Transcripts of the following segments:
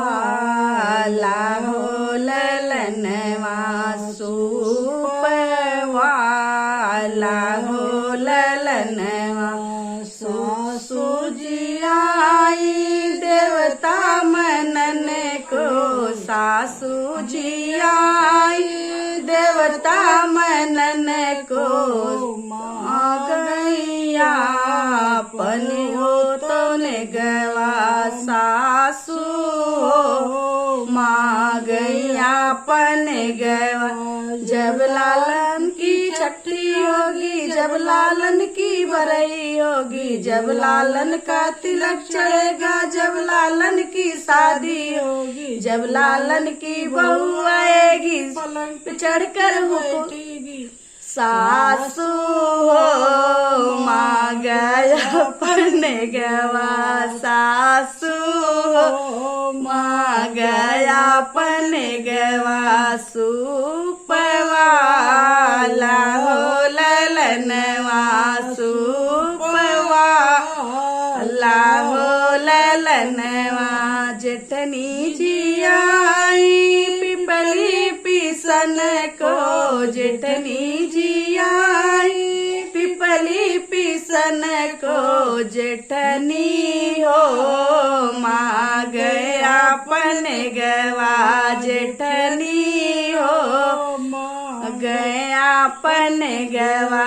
सुपवाला हो ललनवा सुपवाला हो ललनवा सासू जी आई देवता मनन को सासू जी आई देवता मनन को माँ गैया पनी हो तो ने गवा सासू हो माँ गैया पने गवा जब लालन की छठी होगी जब लालन की बरई होगी जब लालन का तिलक चढ़ेगा जब लालन की शादी होगी जब लालन की बहू आएगी पलंग पे चढ़कर बैठेगी सासू हो माँ गया पने गवा सासू हो माँ गया पने गवा सुपवाला हो ललनवा सुपवाला हो ललनवा जेठनी जी आई पिपली पिसन को जेठनी जी आई पिपली पिसन को जेठनी हो माँ गया पने गवा जेठनी हो गया पने गवा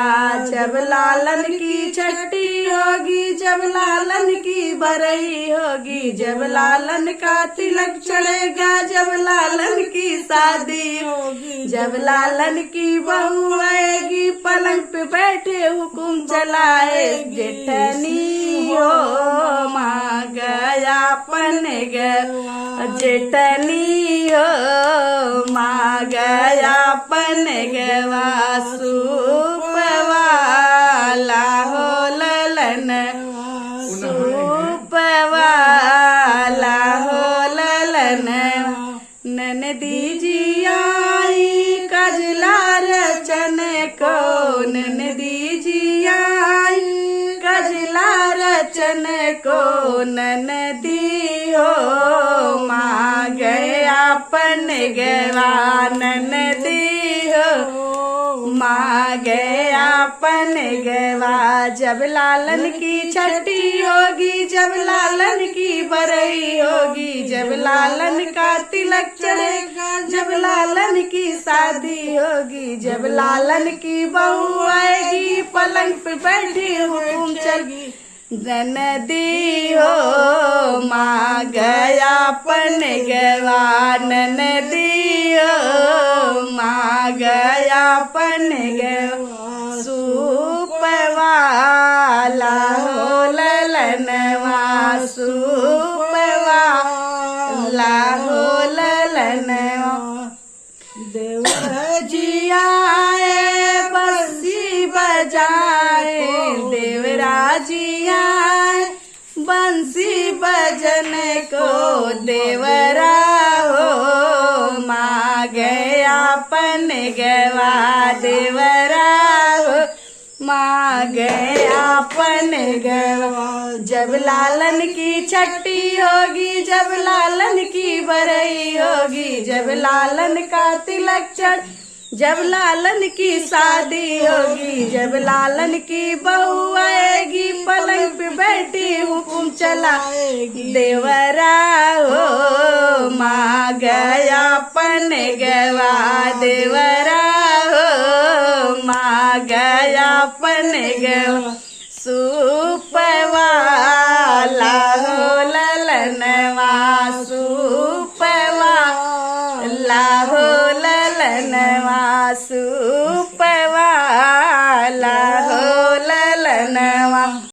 जब लालन की छठी होगी जब लालन की बरई होगी जब लालन का तिलक चढ़ेगा जब लालन की शादी होगी जब लालन की बहू आएगी पलंग पे बैठे हुकुम चलाए जेठनी हो माँ गया पने गवा जेठनी हो माँ गया पने गवा सुपवाला हो ललन सुपवाला हो ललन ननदी जी आई कजला रचन को ननदी जी आई कजला रचन को ननदी हो माँ गया पने गवा ननदी हो माँ गया पने गवा जब लालन की छठी होगी जब लालन की बरई होगी जब लालन का तिलक चढ़ेगा जब लालन की शादी होगी जब लालन की बहू आएगी पलंग पे बैठी हुकुम चलेगी ननदी हो माँ गया पने गवा ननदी हो माँ गया पने गवा सुपवाला हो ललनवा सुपवाला हो ललनवा देवर जी आए बंसी बजाए देवरा जी आए बंसी बजन को देवरा हो माँ गया पने गवा देवरा हो माँ गया पने गवा जब लालन की छठी होगी जब लालन की बरई होगी जब लालन का तिलक चढ़ जब लालन की शादी होगी जब लालन की बहू आएगी पलंग पे बैठी हुकुम चलाएगी देवरा हो माँ गया पने गवा देवरा हो माँ गया पने गवा सुपवाला हो ललनवा सुपवाला हो ललनवा सुपवाला हो ललनवा।